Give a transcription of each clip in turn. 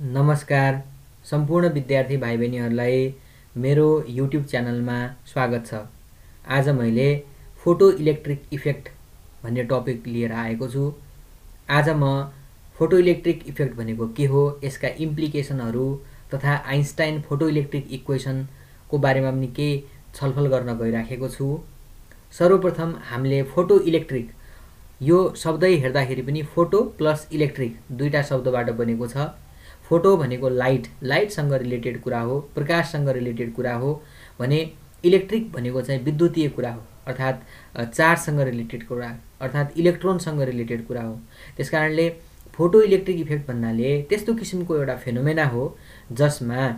नमस्कार सम्पूर्ण विद्यार्थी भाइ बहिनीहरूलाई मेरो युट्युब च्यानलमा स्वागत छ। आज मैले फोटो इलेक्ट्रिक इफेक्ट भन्ने टपिक लिएर आएको छु। आज म फोटो इलेक्ट्रिक इफेक्ट भनेको के हो, यसका इम्प्लिकेसनहरू तथा आइन्स्टाइन फोटो इलेक्ट्रिक इक्वेसनको बारेमा पनि केही छलफल गर्न गइराखेको छु। सर्वप्रथम हामीले फोटो इलेक्ट्रिक यो शब्दै हेर्दाखेरि पनि फोटो प्लस इलेक्ट्रिक दुईटा शब्दबाट बनेको छ। फोटो भनेको लाइटसँग रिलेटेड कुरा हो, प्रकाशसँग रिलेटेड कुरा हो भने इलेक्ट्रिक भनेको चाहिँ विद्युतीय कुरा हो, अर्थात् चार्जसँग रिलेटेड कुरा, अर्थात् इलेक्ट्रोनसँग रिलेटेड कुरा हो। त्यसकारणले फोटो इलेक्ट्रिक इफेक्ट भन्नाले त्यस्तो किसिमको एउटा फेनोमेना हो जसमा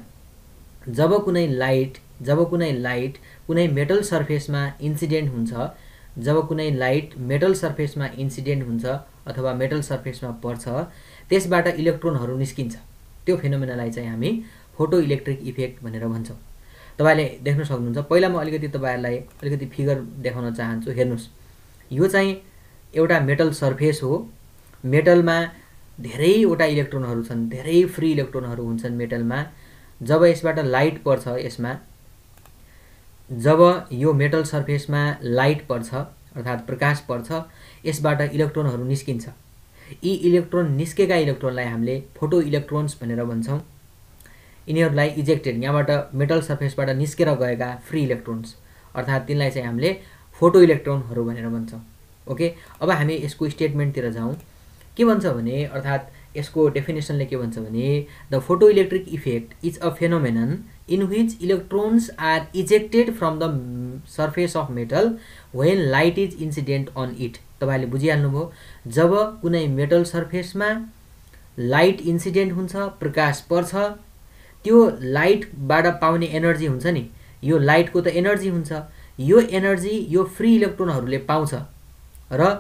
जब कुनै लाइट कुनै मेटल सर्फेसमा इन्सिडेन्ट हुन्छ, जब कुनै लाइट मेटल सर्फेसमा इन्सिडेन्ट हुन्छ अथवा मेटल सर्फेसमा पर्छ, त्यसबाट इलेक्ट्रोनहरू निस्किन्छ। त्यो फेनोमेनालाई चाहिँ हामी फोटो इलेक्ट्रिक इफेक्ट भनेर भन्छौँ। तपाईले देख्न सक्नुहुन्छ। पहिला म तपाईहरुलाई अलिकति फिगर देखाउन चाहन्छु। हेर्नुस्, यो चाहिँ एउटा मेटल सर्फेस हो। मेटलमा धेरैवटा इलेक्ट्रोनहरू छन्, धेरै फ्री इलेक्ट्रोनहरू हुन्छन् मेटलमा। जब यसबाट लाइट पर्छ, जब यो मेटल सर्फेसमा लाइट पर्छ अर्थात् प्रकाश पर्छ, यसबाट इलेक्ट्रोनहरू निस्किन्छ। यी इलेक्ट्रोन निस्केका इलेक्ट्रोनलाई हामीले फोटो इलेक्ट्रोन्स भनेर भन्छौँ। यिनीहरूलाई इजेक्टेड, यहाँबाट मेटल सर्फेसबाट निस्केर गएका फ्री इलेक्ट्रोन्स अर्थात् तिनलाई चाहिँ हामीले फोटो इलेक्ट्रोनहरू भनेर भन्छौँ। ओके, अब हामी यसको स्टेटमेन्टतिर जाउँ। के भन्छ भने, अर्थात् यसको डेफिनेसनले के भन्छ भने, the photo electric effect is a phenomenon in which electrons are ejected from the surface of metal when light is incident on it. तपाईले बुझिहाल्नुभयो, जब कुनै मेटल सर्फेसमा लाइट इन्सिडेन्ट हुन्छ, प्रकाश पर्छ, त्यो लाइटबाट पाउने एनर्जी हुन्छ नि, यो लाइटको त एनर्जी हुन्छ, यो एनर्जी यो फ्री इलेक्ट्रोनहरूले पाउँछ र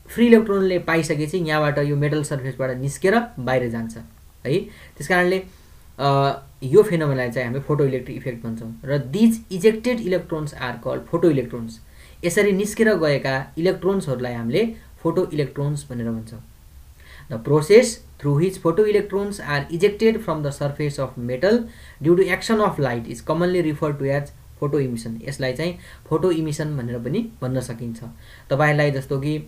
फ्री इलेक्ट्रोनले पाइसकेपछि यहाँबाट यो मेटल सर्फेसबाट निस्केर बाहिर जान्छ है। त्यसकारणले यो फेनोमेनालाई चाहिँ हामी फोटो इलेक्ट्रिक इफेक्ट भन्छौँ। र these ejected electrons are called photo electrons. यसरी निस्केर गएका इलेक्ट्रोन्सहरूलाई हामीले फोटो इलेक्ट्रोन्स भनेर भन्छौँ। The process through which photo electrons are ejected from the surface of metal due to action of light is commonly referred to as photo emission. यसलाई चाहिँ photo emission भनेर पनि भन्न सकिन्छ। तपाईलाई जस्तो कि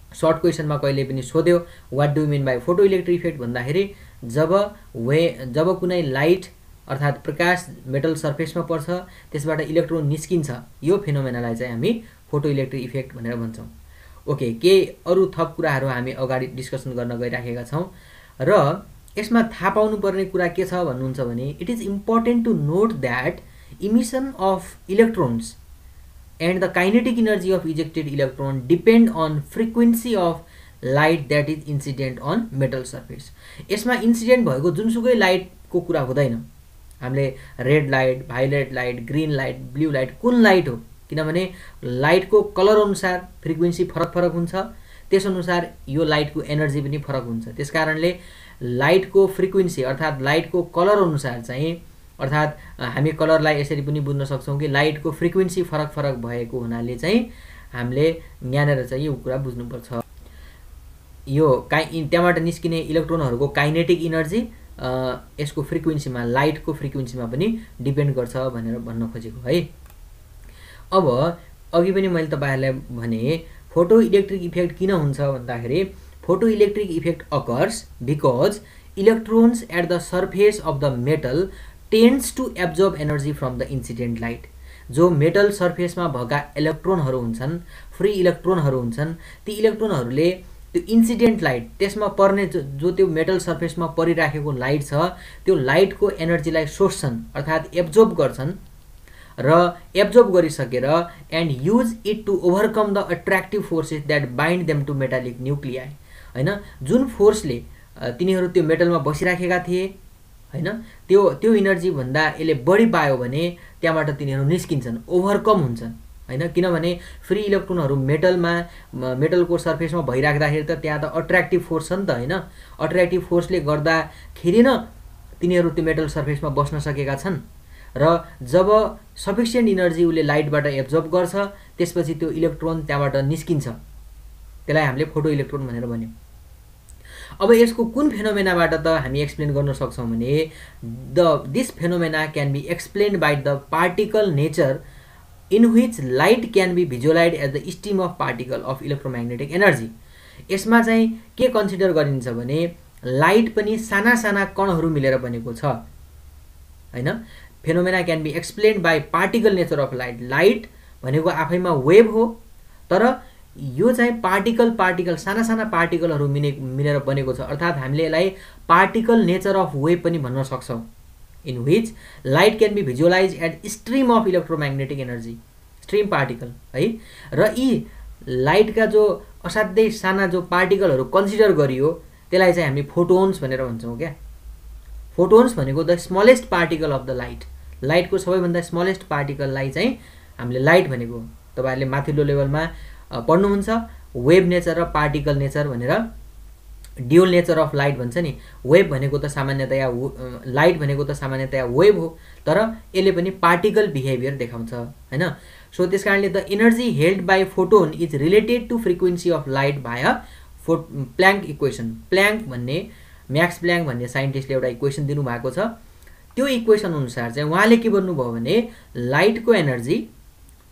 सर्ट क्वेसनमा कहिले पनि सोध्यो, what do mean by photo electric effect भन्दाखेरि जब कुनै लाइट अर्थात् प्रकाश मेटल सर्फेसमा पर्छ, त्यसबाट इलेक्ट्रोन निस्किन्छ, यो फेनोमेनालाई चाहिँ हामी फोटो इलेक्ट्रिक इफेक्ट भनेर भन्छौँ। ओके, केही अरू थप कुराहरू हामी अगाडि डिस्कसन गर्न गइराखेका छौँ र यसमा थाहा पाउनुपर्ने कुरा के छ भन्नुहुन्छ भने, it is important to note that emission of electrons and the kinetic energy of ejected electron depend on frequency of light that is incident on metal surface. यसमा इन्सिडेन्ट भएको जुनसुकै लाइटको कुरा हुँदैन। हामीले red light, violet light, green light, blue light, कुन light हो, किनभने लाइटको कलर अनुसार फ्रिक्वेन्सी फरक फरक हुन्छ, त्यसअनुसार यो लाइटको एनर्जी पनि फरक हुन्छ। त्यसकारणले लाइटको फ्रिक्वेन्सी अर्थात् लाइटको कलर अनुसार चाहिँ, अर्थात् हामी कलरलाई यसरी पनि बुझ्न सक्छौँ कि लाइटको फ्रिक्वेन्सी फरक फरक भएको हुनाले चाहिँ हामीले यहाँनिर चाहिँ यो कुरा बुझ्नुपर्छ। यो त्यहाँबाट निस्किने इलेक्ट्रोनहरूको काइनेटिक इनर्जी यसको फ्रिक्वेन्सीमा, लाइटको फ्रिक्वेन्सीमा पनि डिपेन्ड गर्छ भनेर भन्न खोजेको है। अब अघि पनि मैले तपाईहरुलाई भने, फोटो इलेक्ट्रिक इफेक्ट किन हुन्छ भन्दाखेरि, photo electric effect occurs because electrons at the surface of the metal tends to absorb energy from the incident light. जो मेटल सर्फेसमा भएका इलेक्ट्रोनहरू हुन्छन्, फ्री इलेक्ट्रोनहरू हुन्छन्, ती इलेक्ट्रोनहरूले त्यो इन्सिडेन्ट लाइट, त्यसमा पर्ने जो त्यो मेटल सर्फेसमा परिराखेको लाइट छ, त्यो लाइटको एनर्जीलाई सोच्छन् अर्थात् एब्जर्ब गर्छन् र एब्जर्ब गरिसकेर and use it to overcome the attractive forces that bind them to metallic nuclei. हैन, जुन फोर्सले तिनीहरू त्यो मेटलमा बसिराखेका थिए, हैन, त्यो इनर्जी भन्दा यसले बढी पायो भने त्यहाँबाट तिनीहरू निस्किन्छन्, ओभरकम हुन्छन्, हैन। किनभने फ्री इलेक्ट्रोनहरू मेटलको सर्फेसमा भइराख्दाखेरि त त्यहाँ त अट्र्याक्टिभ फोर्स छ नि त, हैन। अट्र्याक्टिभ फोर्सले गर्दाखेरि न तिनीहरू त्यो मेटल सर्फेसमा बस्न सकेका छन् र जब सफिसियन्ट इनर्जी उसले लाइटबाट एब्जर्ब गर्छ, त्यसपछि त्यो इलेक्ट्रोन त्यहाँबाट निस्किन्छ। त्यसलाई हामीले फोटो इलेक्ट्रोन भनेर भन्यौँ। अब यसको कुन फेनोमेनाबाट त हामी एक्सप्लेन गर्न सक्छौँ भने this phenomena can be explained by the particle nature in which light can be visualize as the stream of particle of electromagnetic energy. यसमा चाहिँ के कन्सिडर गरिन्छ भने लाइट पनि साना साना कणहरू मिलेर बनेको छ हैन। Phenomena can be explained by particle nature of light. Light भनेको आफैमा वेभ हो, तर यो चाहिँ पार्टिकल साना साना पार्टिकलहरू मिलेर बनेको छ, अर्थात् हामीले यसलाई पार्टिकल नेचर अफ वेभ पनि भन्न सक्छौँ। In which light can be visualize as stream of electromagnetic energy, stream particle है। र यी लाइटका जो असाध्यै साना जो पार्टिकलहरू कन्सिडर गरियो त्यसलाई चाहिँ हामी फोटोन्स भनेर भन्छौँ क्या। फोटोन्स भनेको the smallest particle of the light, लाइटको सबैभन्दा स्मलेस्ट पार्टिकललाई चाहिँ हामीले लाइट भनेको। तपाईहरुले माथिल्लो लेभलमा पढ्नुहुन्छ वेभ नेचर र पार्टिकल नेचर भनेर, ड्युअल नेचर अफ लाइट भन्छ नि। वेभ भनेको त सामान्यतया लाइट भनेको त सामान्यतया वेभ हो, तर यसले पनि पार्टिकल बिहेभियर देखाउँछ हैन। सो त्यसकारणले the energy held by photon is related to frequency of light via Planck equation. Planck भन्ने म्याक्स प्ल्याङ्क भन्ने साइन्टिस्टले एउटा इक्वेसन दिनुभएको छ। त्यो इक्वेसन अनुसार चाहिँ उहाँले के भन्नुभयो भने लाइटको एनर्जी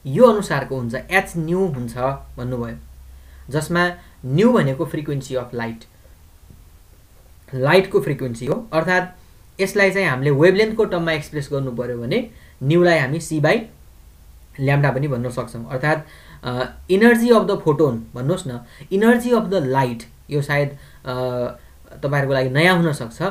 यो अनुसारको हुन्छ, एच न्यू हुन्छ भन्नुभयो, जसमा न्यू भनेको फ्रिक्वेन्सी अफ लाइट, लाइटको फ्रिक्वेन्सी हो। अर्थात् यसलाई चाहिँ हामीले वेभलेन्थको टर्ममा एक्सप्रेस गर्नु पर्यो भने न्यूलाई हामी सी बाई ल्याम्डा पनि भन्न सक्छौँ। अर्थात् इनर्जी अफ द फोटोन भन्नुहोस् न, इनर्जी अफ द लाइट, यो सायद तपाईहरुको लागि नयाँ हुन सक्छ।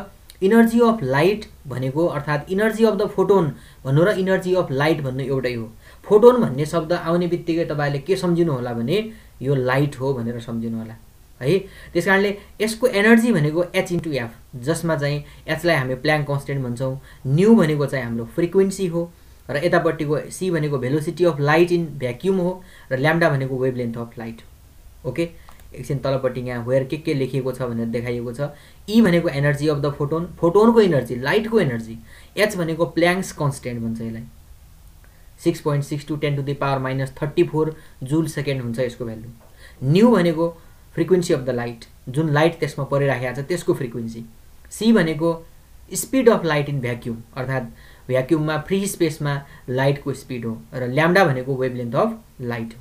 इनर्जी अफ लाइट भनेको अर्थात् इनर्जी अफ द फोटोन भन्नु र इनर्जी अफ लाइट भन्नु एउटै हो। फोटोन भन्ने शब्द आउने बित्तिकै तपाईहरुले के सम्झिनु होला भने यो लाइट हो भनेर सम्झिनु होला है। त्यसकारणले यसको एनर्जी भनेको h * f, जसमा चाहिँ h लाई हामी प्ल्याङ्क कन्स्टेन्ट भन्छौँ, न्यू भनेको चाहिँ हाम्रो फ्रिक्वेन्सी हो, र यतापट्टिको c भनेको velocity of light in vacuum हो, र ल्याम्डा भनेको वेभलेन्थ अफ लाइट। ओके, एकछिन तलपट्टि यहाँ वेयर के लेखिएको छ भनेर देखाइएको छ। e भनेको एनर्जी अफ द फोटोन, फोटोनको एनर्जी, लाइटको एनर्जी। h भनेको प्ल्याङ्क्स कन्स्टेन्ट भन्छ यसलाई, 6.62 10⁻³ 34 जुल सेकेन्ड हुन्छ यसको भ्यालु। न्यू भनेको फ्रिक्वेन्सी अफ द लाइट, जुन लाइट त्यसमा परिराखेको छ त्यसको फ्रिक्वेन्सी। c भनेको speed of light in vacuum, अर्थात् भ्याक्युममा फ्री स्पेसमा लाइटको स्पिड हो, र ल्याम्डा भनेको वेभलेन्थ अफ लाइट हो।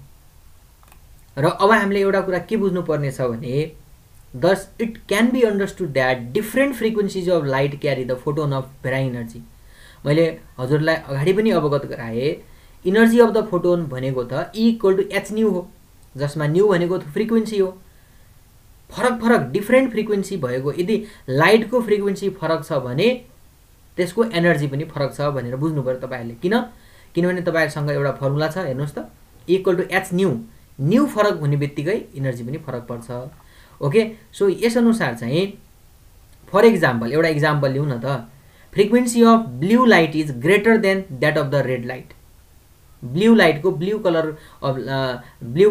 र अब हामीले एउटा कुरा के बुझ्नु पर्ने छ भने thus it can be understood that different frequencies of light carry the photon of varying energy. मैले हजुरलाई अगाडि पनि अवगत गराएँ, इनर्जी अफ द फोटोन भनेको त E = h न्यू हो, जसमा न्यू भनेको फ्रिक्वेन्सी हो। फरक फरक डिफ्रेन्ट फ्रिक्वेन्सी भएको, यदि लाइटको फ्रिक्वेन्सी फरक छ भने त्यसको एनर्जी पनि फरक छ भनेर बुझ्नु पर्यो तपाईहरुले। किनभने तपाईहरुसँग एउटा फर्मुला छ, हेर्नुहोस् त, E = h न्यू, न्यू फरक हुने बित्तिकै एनर्जी पनि फरक पर्छ। ओके, सो यस अनुसार चाहिँ फर एक्जाम्पल एउटा एक्जाम्पल लिउँ न त, frequency of blue light is greater than that of the red light. Blue लाइटको ब्लू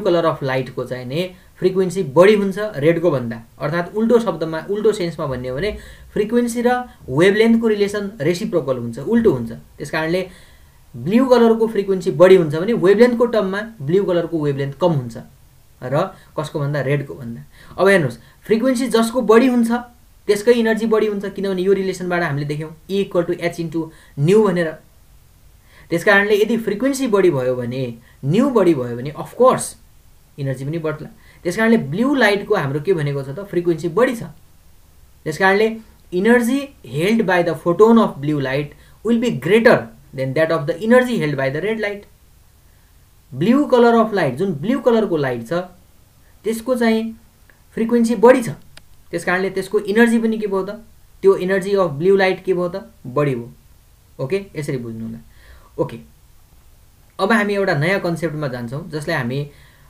कलर अफ लाइटको चाहिँ नि फ्रिक्वेन्सी बढी हुन्छ रेडको भन्दा, अर्थात् उल्टो शब्दमा उल्टो सेन्समा भन्ने हो भने फ्रिक्वेन्सी र वेभलेन्थको रिलेसन रेसिप्रोकल हुन्छ, उल्टो हुन्छ। त्यसकारणले ब्लू कलरको फ्रिक्वेन्सी बढी हुन्छ भने वेभलेन्थको टर्ममा ब्लू कलरको वेभलेन्थ कम हुन्छ, र कसको भन्दा रेडको भन्दा। अब हेर्नुहोस्, फ्रिक्वेन्सी जसको बढी हुन्छ त्यसकै एनर्जी बढी हुन्छ, किनभने यो रिलेसनबाट हामीले देख्यौँ E = h * न्यू भनेर। त्यसकारणले यदि फ्रिक्वेन्सी बढी भयो भने, न्यू बढी भयो भने अफकोर्स एनर्जी पनि बढ्ला। त्यसकारणले ब्लू लाइटको हाम्रो के भनेको छ त, फ्रिक्वेन्सी बढी छ। त्यसकारणले energy held by the photon of blue light will be greater than that of the energy held by the red light. Blue colour of light, जुन ब्लू कलरको लाइट छ त्यसको चाहिँ फ्रिक्वेन्सी बढी छ, त्यसकारणले त्यसको एनर्जी पनि के भयो त, त्यो एनर्जी अफ ब्लू लाइट के भयो त, बढी भयो। ओके, यसरी बुझ्नु होला। ओके, अब हामी एउटा नयाँ कन्सेप्टमा जान्छौँ, जसलाई हामी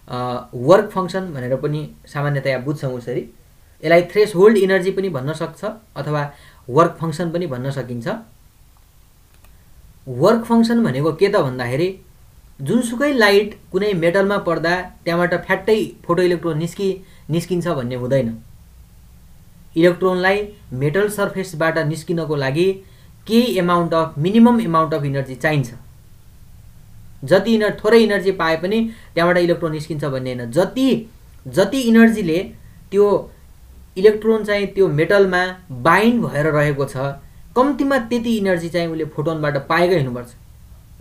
वर्क फङ्सन भनेर पनि सामान्यतया बुझ्छौँ। उसरी यसलाई थ्रेसहोल्ड एनर्जी पनि भन्न सक्छ अथवा वर्क फङ्सन पनि भन्न सकिन्छ। वर्क फङ्सन भनेको के त भन्दाखेरि जुनसुकै लाइट कुनै मेटलमा पर्दा त्यहाँबाट फ्याट्टै फोटो इलेक्ट्रोन निस्किन्छ भन्ने हुँदैन। इलेक्ट्रोनलाई मेटल सर्फेसबाट निस्किनको लागि केही amount of minimum amount of energy चाहिन्छ। जति थोरै एनर्जी पाए पनि त्यहाँबाट इलेक्ट्रोन निस्किन्छ भन्ने हैन, जति एनर्जीले त्यो इलेक्ट्रोन चाहिँ त्यो मेटलमा बाइन्ड भएर रहेको छ कम्तीमा त्यति एनर्जी चाहिँ उसले फोटोनबाट पाएकै हुनुपर्छ।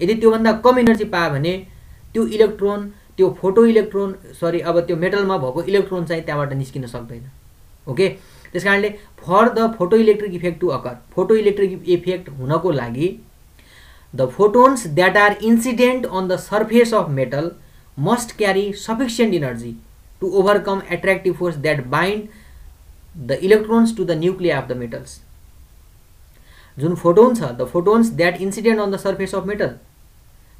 यदि त्योभन्दा कम एनर्जी पायो भने त्यो इलेक्ट्रोन त्यो फोटो इलेक्ट्रोन अब त्यो मेटलमा भएको इलेक्ट्रोन चाहिँ त्यहाँबाट निस्किन सक्दैन। ओके, त्यसकारणले for the photo electric effect to occur, photo electric effect हुनको लागि the photons that are incident on the surface of metal must carry sufficient energy to overcome attractive force that bind the electrons to the nuclei of the metals. जुन photon छ, the photons that incident on the surface of metal,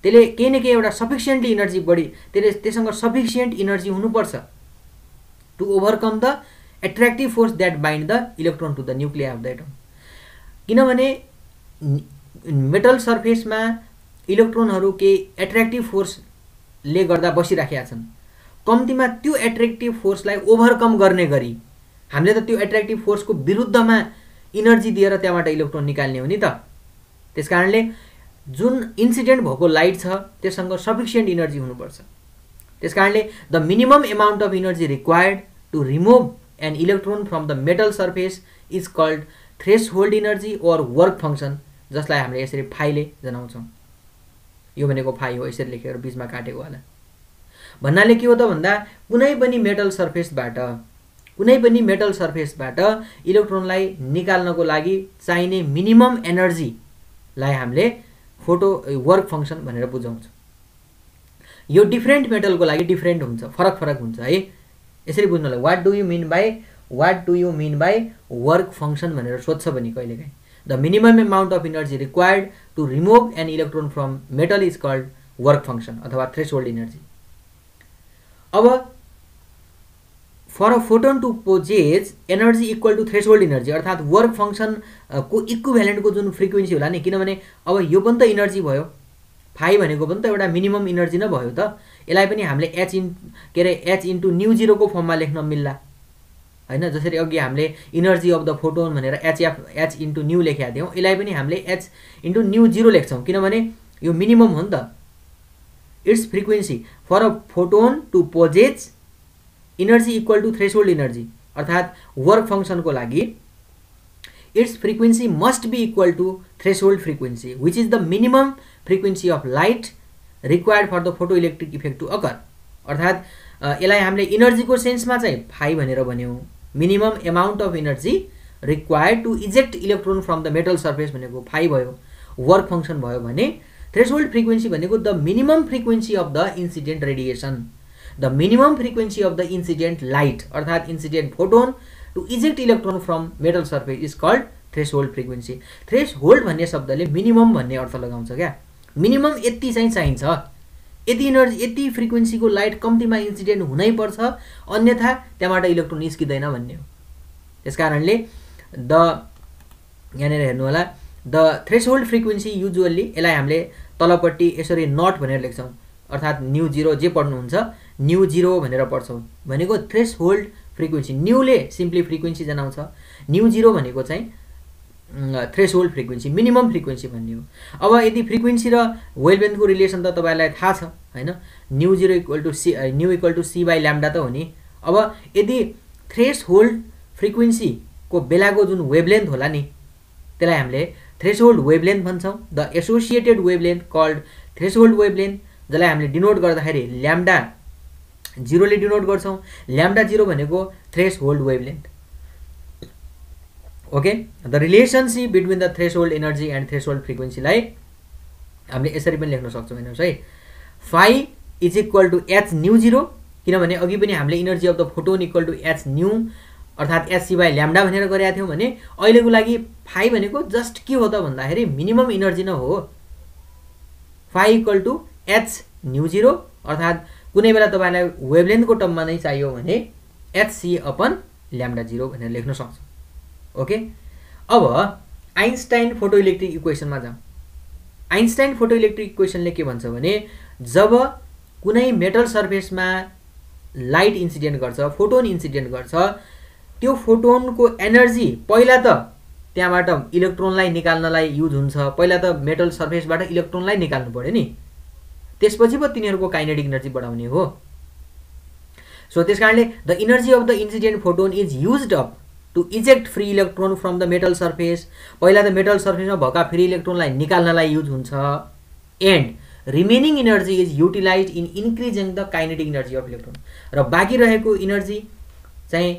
त्यसले केही न केही एउटा sufficiently energy बढी त्यससँग sufficient energy हुनुपर्छ to overcome the attractive force that bind the electron to the nuclei of the atom. किनभने मेटल सर्फेसमा इलेक्ट्रोनहरू केही एट्र्याक्टिभ फोर्सले गर्दा बसिराखेका छन्। कम्तीमा त्यो एट्र्याक्टिभ फोर्सलाई ओभरकम गर्ने गरी हामीले त त्यो एट्र्याक्टिभ फोर्सको विरुद्धमा एनर्जी दिएर त्यहाँबाट इलेक्ट्रोन निकाल्ने हो नि त। त्यसकारणले जुन इन्सिडेन्ट भएको लाइट छ त्यससँग सफिसिएन्ट एनर्जी हुनुपर्छ। त्यसकारणले the minimum amount of energy required to remove an electron from the metal surface is called threshold energy or work function, जसलाई हामीले यसरी फाइले जनाउँछौँ। यो भनेको फाइ हो, यसरी लेखेर बीचमा काटेको होला। भन्नाले के हो त भन्दा कुनै पनि मेटल सर्फेसबाट इलेक्ट्रोनलाई निकाल्नको लागि चाहिने मिनिमम एनर्जीलाई हामीले फोटो वर्क फङ्सन भनेर बुझाउँछ। यो डिफ्रेन्ट मेटलको लागि डिफ्रेन्ट हुन्छ, फरक हुन्छ है। यसरी बुझ्नुलाई what do you mean by work function भनेर सोध्छ भने कहिलेकाहीँ the minimum amount of energy required to remove an electron from metal is called work function अथवा थ्रेसहोल्ड एनर्जी। अब for a photon to possess energy equal to threshold energy, अर्थात् work function को इक्विभ्यालेन्टको जुन फ्रिक्वेन्सी होला नि, किनभने अब यो पनि त एनर्जी भयो, फाइ भनेको पनि त एउटा मिनिमम एनर्जी नै भयो त। यसलाई पनि हामीले एच इन्टु न्यू जिरोको फर्ममा लेख्न मिल्ला होइन। जसरी अघि हामीले एनर्जी अफ द फोटोन भनेर एच इन्टु न्यू लेखेका थियौँ, यसलाई पनि हामीले एच इन्टु न्यू जिरो लेख्छौँ किनभने यो मिनिमम हो नि त। Its frequency for a photon to possess energy equal to threshold energy, अर्थात् वर्क फङ्सनको लागि its frequency must be equal to threshold frequency which is the minimum frequency of light required for the photo electric effect to occur. अर्थात् यसलाई हामीले एनर्जीको सेन्समा चाहिँ phi भनेर भन्यौँ। Minimum amount of energy required to eject electron from the metal surface भनेको phi भयो, वर्क फङ्सन भयो भने थ्रेसहोल्ड फ्रिक्वेन्सी भनेको the minimum frequency of the incident radiation, the minimum frequency of the incident light अर्थात् incident photon to eject electron from metal surface is called threshold frequency. Threshold भन्ने शब्दले minimum भन्ने अर्थ लगाउँछ क्या। Minimum यति चाहिँ चाहिन्छ, यति एनर्जी यति फ्रिक्वेन्सीको लाइट कम्तीमा इन्सिडेन्ट हुनैपर्छ, अन्यथा त्यहाँबाट इलेक्ट्रोन निस्किँदैन भन्ने हो। त्यसकारणले यहाँनिर हेर्नु होला द थ्रेसहोल्ड फ्रिक्वेन्सी युजुअल्ली यसलाई हामीले तलपट्टि यसरी नट भनेर लेख्छौँ, अर्थात् न्यू जिरो जे पढ्नुहुन्छ न्यू जिरो भनेर पढ्छौँ भनेको थ्रेसहोल्ड फ्रिक्वेन्सी। न्यूले सिम्पली फ्रिक्वेन्सी जनाउँछ, न्यू जिरो भनेको चाहिँ थ्रेसहोल्ड फ्रिक्वेन्सी मिनिमम फ्रिक्वेन्सी भन्ने हो। अब यदि फ्रिक्वेन्सी र वेभलेन्थको रिलेसन त तपाईँलाई थाहा छ होइन, nu zero equal to C by lambda त हो नि। अब यदि थ्रेसहोल्ड फ्रिक्वेन्सीको बेलाको जुन वेभलेन्थ होला नि त्यसलाई हामीले थ्रेसहोल्ड वेभलेन्थ भन्छौँ। The associated wavelength called threshold wavelength, जसलाई हामीले डिनोट गर्दाखेरि ल्याम्डा जिरोले डिनोट गर्छौँ। ल्याम्डा जिरो भनेको threshold wavelength. Okay, the relationship between the threshold energy and threshold फ्रिक्वेन्सीलाई हामीले यसरी पनि लेख्न सक्छौँ। हेर्नुहोस् है, phi is equal to h nu zero, किनभने अघि पनि हामीले energy of the photon equal to h nu अर्थात् एच सी बाई ल्याम्डा भनेर गरेका थियौँ भने अहिलेको लागि फाइ भनेको जस्ट के हो त भन्दाखेरि मिनिमम इनर्जी नै हो। Phi equal to h nu zero अर्थात् कुनै बेला तपाईँलाई वेभलेन्थको टर्ममा नै चाहियो भने h c upon lambda zero भनेर लेख्न सक्छौँ। ओके, अब आइन्स्टाइन फोटो इलेक्ट्रिक इक्वेसनमा जाउँ। आइन्स्टाइन फोटो इलेक्ट्रिक इक्वेसनले के भन्छ भने जब कुनै मेटल सर्फेसमा लाइट इन्सिडेन्ट गर्छ, फोटोन इन्सिडेन्ट गर्छ, त्यो फोटोनको एनर्जी पहिला त त्यहाँबाट इलेक्ट्रोनलाई निकाल्नलाई युज हुन्छ। पहिला त मेटल सर्फेसबाट इलेक्ट्रोनलाई निकाल्नु पर्यो नि, त्यसपछि पो तिनीहरूको काइनेटिक एनर्जी बढाउने हो। सो त्यसकारणले the energy of the incident photon is used up to eject free electron from the metal surface, पहिला त मेटल सर्फेसमा भएका फ्री इलेक्ट्रोनलाई निकाल्नलाई युज हुन्छ, and remaining energy is utilize in increasing the kinetic energy of electron, र बाँकी रहेको इनर्जी चाहिँ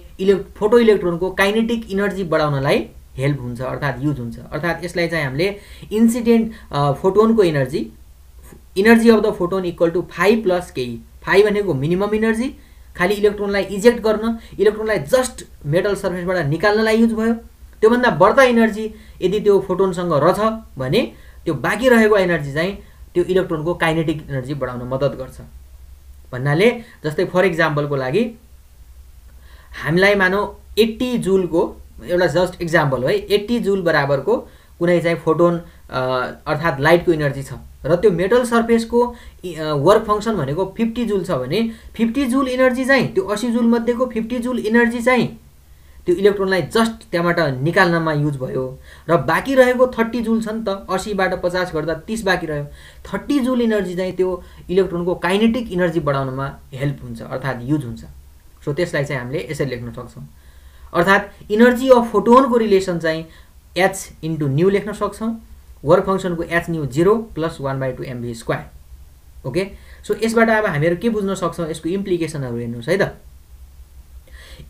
फोटो इलेक्ट्रोनको काइनेटिक इनर्जी बढाउनलाई हेल्प हुन्छ अर्थात् युज हुन्छ। अर्थात् यसलाई चाहिँ हामीले इन्सिडेन्ट फोटोनको energy of the photon equal to 5 plus केही, 5 भनेको मिनिमम इनर्जी, खालि इलेक्ट्रोनलाई इजेक्ट गर्न, इलेक्ट्रोनलाई जस्ट मेटल सर्फेसबाट निकाल्नलाई युज भयो। त्योभन्दा बढ्ता इनर्जी यदि त्यो फोटोनसँग रहेछ भने त्यो बाँकी रहेको एनर्जी चाहिँ त्यो इलेक्ट्रोनको काइनेटिक इनर्जी बढाउन मद्दत गर्छ भन्नाले, जस्तै फर इक्जाम्पलको लागि हामीलाई मानौ 80 जुलको एउटा जस्ट इक्जाम्पल हो है, 80 जुल बराबरको कुनै चाहिँ फोटोन अर्थात् लाइटको इनर्जी छ र त्यो मेटल सर्फेसको वर्क फङ्सन भनेको 50 जुल छ भने 50 जुल इनर्जी चाहिँ त्यो 80 जुल मध्येको 50 जुल इनर्जी चाहिँ त्यो इलेक्ट्रोनलाई जस्ट त्यहाँबाट निकाल्नमा युज भयो, र बाँकी रहेको 30 जुल छ नि त, 80 बाट 50 गर्दा 30 बाँकी रह्यो, 30 जुल इनर्जी चाहिँ त्यो इलेक्ट्रोनको काइनेटिक इनर्जी बढाउनमा हेल्प हुन्छ अर्थात् युज हुन्छ। सो त्यसलाई चाहिँ हामीले यसरी लेख्न सक्छौँ, अर्थात् इनर्जी अफ फोटोनको रिलेसन चाहिँ h इन्टु न्यू लेख्न सक्छौँ, वर्क फङ्सनको h nu 0 plus 1/2 mv²। Okay, so यसबाट अब हामीहरू के बुझ्न सक्छौँ, यसको इम्प्लिकेसनहरू हेर्नुहोस् है त।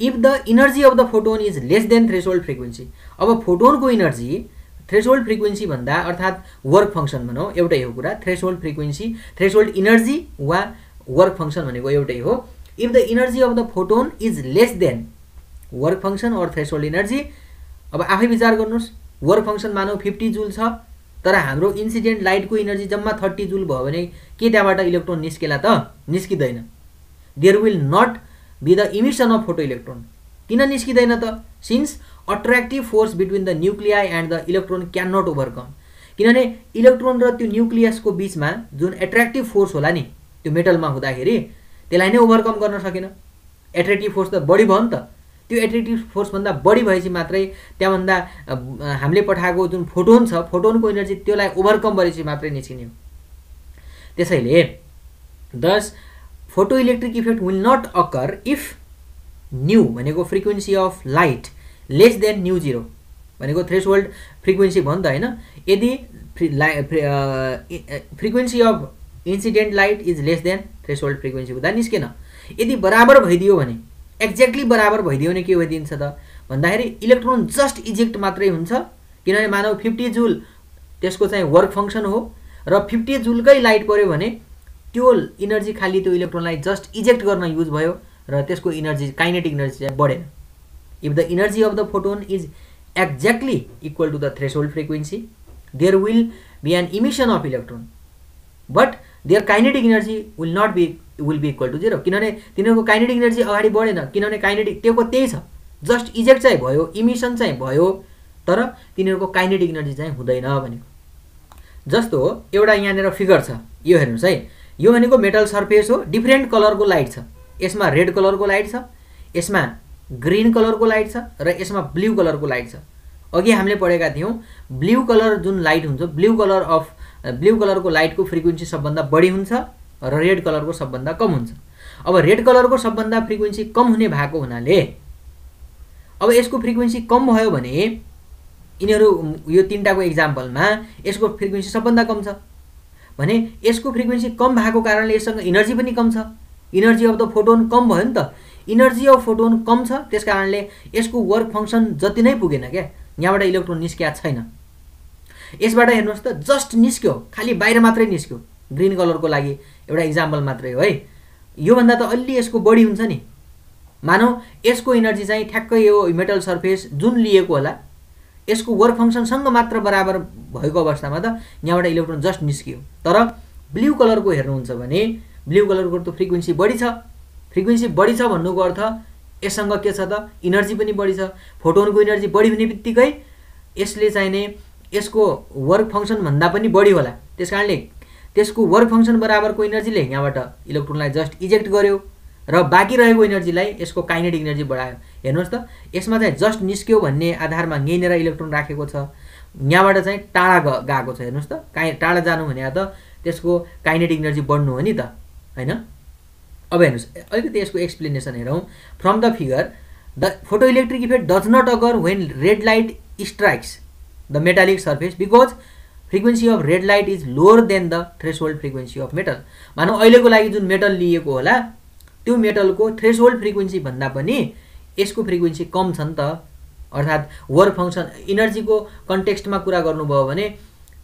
If the energy of the photon is less then threshold frequency, अब फोटोनको इनर्जी थ्रेसोल्ड फ्रिक्वेन्सी भन्दा अर्थात् वर्क फङ्सन भनौँ एउटै हो कुरा, थ्रेसोल्ड फ्रिक्वेन्सी थ्रेसोल्ड इनर्जी वा वर्क फङ्सन भनेको एउटै हो। If the energy of the photon is less then work function और थ्रेसोल्ड इनर्जी, अब आफै विचार गर्नुहोस्, वर्क फङ्सन मानौ 50 जुल छ तर हाम्रो इन्सिडेन्ट लाइटको इनर्जी जम्मा 30 जुल भयो भने के त्यहाँबाट इलेक्ट्रोन निस्केला त? निस्किँदैन। There will not be the emission of photo electron. किन निस्किँदैन त? Since attractive force between the nuclei and the electron can not overcome, किनभने इलेक्ट्रोन र त्यो न्युक्लियसको बिचमा जुन एट्र्याक्टिभ फोर्स होला नि त्यो मेटलमा हुँदाखेरि त्यसलाई नै ओभरकम गर्न सकेन। एट्र्याक्टिभ फोर्स त बढी भयो नि त, त्यो एट्र्याक्टिभ फोर्सभन्दा बढी भएपछि मात्रै त्यहाँभन्दा हामीले पठाएको जुन फोटोन छ फोटोनको इनर्जी त्यसलाई ओभरकम गरेपछि मात्रै निस्किने हो। त्यसैले thus photo electric effect will not occur if nu भनेको frequency of light less than nu 0 भनेको थ्रेसहोल्ड फ्रिक्वेन्सी भयो नि त हैन। यदि frequency of incident light is less than threshold frequency हुँदा निस्केन। यदि बराबर भइदियो भने एक्ज्याक्टली बराबर भइदियो भने के भइदिन्छ त भन्दाखेरि इलेक्ट्रोन जस्ट इजेक्ट मात्रै हुन्छ, किनभने मानव 50 जुल त्यसको चाहिँ वर्क फङ्सन हो र 50 जुलकै लाइट पर्यो भने त्यो इनर्जी खाली त्यो इलेक्ट्रोनलाई जस्ट इजेक्ट गर्न युज भयो र त्यसको इनर्जी काइनेटिक इनर्जी चाहिँ बढेन। If the energy of the photon is exactly equal to the threshold frequency there will be an emission of electron but there kinetic energy will be equal to 0, किनभने तिनीहरूको kinetic energy अगाडि बढेन, किनभने kinetic त्योको त्यही छ, just eject चाहिँ भयो, emission चाहिँ भयो, तर तिनीहरूको काइनेटिक इनर्जी चाहिँ हुँदैन भनेको। जस्तो एउटा यहाँनिर फिगर छ, यो हेर्नुहोस् है, यो भनेको मेटल सर्फेस हो, डिफ्रेन्ट कलरको लाइट छ, यसमा रेड कलरको लाइट छ, यसमा ग्रीन कलरको लाइट छ र यसमा ब्लू कलरको लाइट छ। अघि हामीले पढेका थियौँ ब्लू कलर जुन लाइट हुन्छ ब्लू कलरको लाइटको फ्रिक्वेन्सी सबभन्दा बढी हुन्छ र रेड कलरको सबभन्दा कम हुन्छ। अब रेड कलरको सबभन्दा फ्रिक्वेन्सी कम हुने भएको हुनाले अब यसको फ्रिक्वेन्सी कम भयो भने यिनीहरू यो तीनटाको एक्जाम्पलमा यसको फ्रिक्वेन्सी सबभन्दा कम छ भने यसको फ्रिक्वेन्सी कम भएको कारणले यससँग इनर्जी पनि कम छ, इनर्जी अफ द फोटोन कम भयो नि त, इनर्जी अफ फोटोन कम छ त्यस कारणले यसको वर्क फङ्सन जति नै पुगेन क्या, यहाँबाट इलेक्ट्रोन निस्किया छैन। यसबाट हेर्नुहोस् त जस्ट निस्क्यो, खालि बाहिर मात्रै निस्क्यो, ग्रीन कलरको लागि एउटा इक्जाम्पल मात्रै हो है। योभन्दा त अलि यसको बढी हुन्छ नि, मानौ यसको इनर्जी चाहिँ ठ्याक्कै यो मेटल सर्फेस जुन लिएको होला यसको वर्क फङ्सनसँग मात्र बराबर भएको अवस्थामा त यहाँबाट इलेक्ट्रोन जस्ट निस्कियो। तर ब्लू कलरको हेर्नुहुन्छ भने ब्लू कलरको त फ्रिक्वेन्सी बढी छ, फ्रिक्वेन्सी बढी छ भन्नुको अर्थ यससँग के छ त इनर्जी पनि बढी छ। फोटोनको इनर्जी बढी हुने बित्तिकै यसले चाहिने यसको वर्क फङ्सन भन्दा पनि बढी होला, त्यस कारणले त्यसको वर्क फङ्सन बराबरको इनर्जीले यहाँबाट इलेक्ट्रोनलाई जस्ट इजेक्ट गर्यो र बाँकी रहेको इनर्जीलाई यसको काइनेटिक इनर्जी बढायो। हेर्नुहोस् त यसमा चाहिँ जस्ट निस्क्यो भन्ने आधारमा यहीँनिर इलेक्ट्रोन राखेको छ, यहाँबाट चाहिँ टाढा गएको छ, हेर्नुहोस् त टाढा जानु भने त त्यसको काइनेटिक इनर्जी बढ्नु हो नि त हैन। अब हेर्नुहोस् अलिकति यसको एक्सप्लेनेसन हेरौँ। From the figure the photoelectric effect does not occur when red light strikes the metallic surface because frequency of red light is lower than the threshold frequency of metal. मानौ अहिलेको लागि जुन मेटल लिएको होला त्यो मेटलको threshold frequency भन्दा पनि यसको फ्रिक्वेन्सी कम छ नि त, अर्थात् वर्क फंक्सन इनर्जीको कन्टेक्स्टमा कुरा गर्नुभयो भने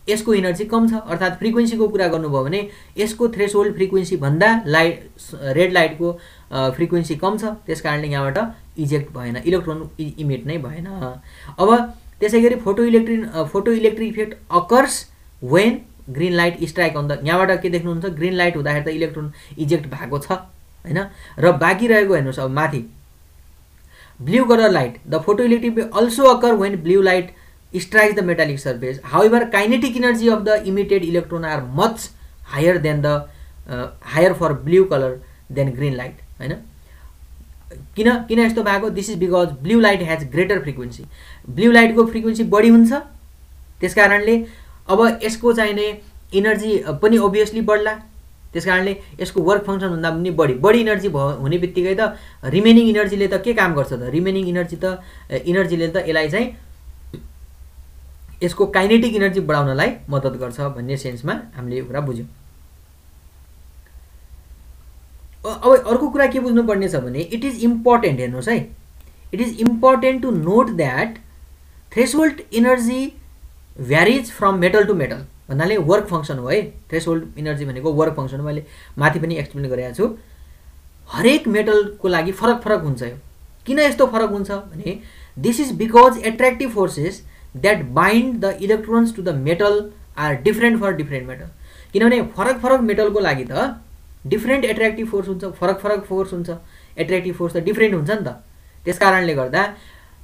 यसको इनर्जी कम छ, अर्थात् फ्रिक्वेन्सीको कुरा गर्नुभयो भने यसको थ्रेशोल्ड फ्रिक्वेन्सी भन्दा रेड लाइटको फ्रिक्वेन्सी कम छ, त्यसकारणले यहाँबाट इजेक्ट भएन, इलेक्ट्रोन इमिट नै भएन। अब त्यसैगरी photoelectric effect occurs when green light strike on the, यहाँबाट के देख्नुहुन्छ ग्रीन लाइट हुँदाखेरि त इलेक्ट्रोन इजेक्ट भएको छ हैन, र बाँकी रहेको हेर्नुस् अब माथि blue colour light, the photoelectric also occur when blue light strikes the metallic surface. However, kinetic energy of the emitted electron are much higher than the higher for blue color than green light. हैन, किन यस्तो भएको? This is because blue light has greater frequency. Blue light को frequency बढी हुन्छ, त्यसकारणले अब यसको चाहिने इनर्जी पनि obviously बढ्ला, त्यसकारणले यसको वर्क फंक्सन भन्दा पनि बढी इनर्जी हुने बित्तिकै त रिमेनिङ इनर्जीले त के काम गर्छ त? रिमेनिङ इनर्जीले त यसलाई चाहिँ यसको काइनेटिक इनर्जी बढाउनलाई मद्दत गर्छ भन्ने सेन्समा हामीले यो कुरा बुझ्यौं। अब अर्को कुरा के बुझ्नु पर्ने छ भने इट इज इम्पोर्टेन्ट, हेर्नुस् है, it is important to note that threshold energy varies from metal to metal भन्नाले वर्क फंक्सन हो है, थ्रेशोल्ड इनर्जी भनेको वर्क फंक्सन, मैले माथि पनि एक्सप्लेन गरेको छु। हरेक मेटलको लागि फरक हुन्छ। यो किन यस्तो फरक हुन्छ भने this is because attractive forces that bind the electrons to the metal are different for different metal. किनभने फरक मेटलको लागि त डिफरेन्ट एट्र्याक्टिभ फोर्स हुन्छ, फरक फोर्स हुन्छ, एट्र्याक्टिभ फोर्स त डिफरेन्ट हुन्छ नि त, त्यसकारणले गर्दा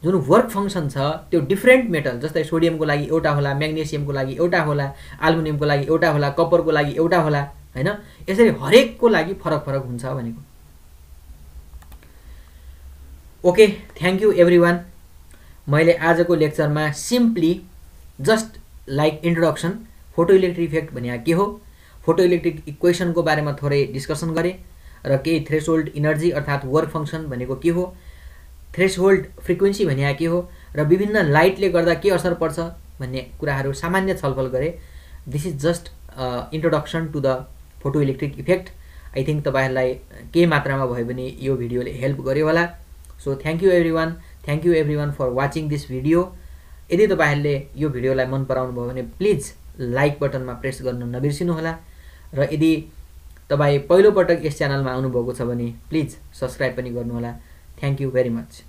जुन वर्क फंक्सन छ त्यो डिफरेन्ट मेटल, जस्तै सोडियमको लागि एउटा होला, म्याग्नेसियमको लागि एउटा होला, एल्युमिनियमको लागि एउटा होला, कपरको लागि एउटा होला हैन, यसरी हरेकको लागि फरक हुन्छ भनेको। Okay, thank you everyone. मैले आजको लेक्चरमा simply just like introduction photoelectric effect भनेको के हो, फोटोइलेक्ट्रिक इक्वेसनको बारेमा थोरै डिस्कसन गरे र केही थ्रेशोल्ड इनर्जी अर्थात् वर्क फंक्सन भनेको के हो, थ्रेशोल्ड फ्रिक्वेन्सी भनेको के हो र विभिन्न लाइटले गर्दा के असर पर्छ भन्ने कुराहरू सामान्य छलफल गरे। This is just introduction to the photoelectric effect. I think तपाईहरुलाई केही मात्रामा भए पनि यो भिडियोले हेल्प गर्यो होला। So thank you everyone for watching this video. यदि तपाईहरुले यो भिडियोलाई मन पराउनु भयो भने प्लिज लाइक बटनमा प्रेस गर्न नबिर्सिनु होला र यदि तपाई पहिलो पटक यस च्यानलमा आउनु भएको छ भने प्लिज सब्स्क्राइब पनि गर्नु होला। Thank you very much.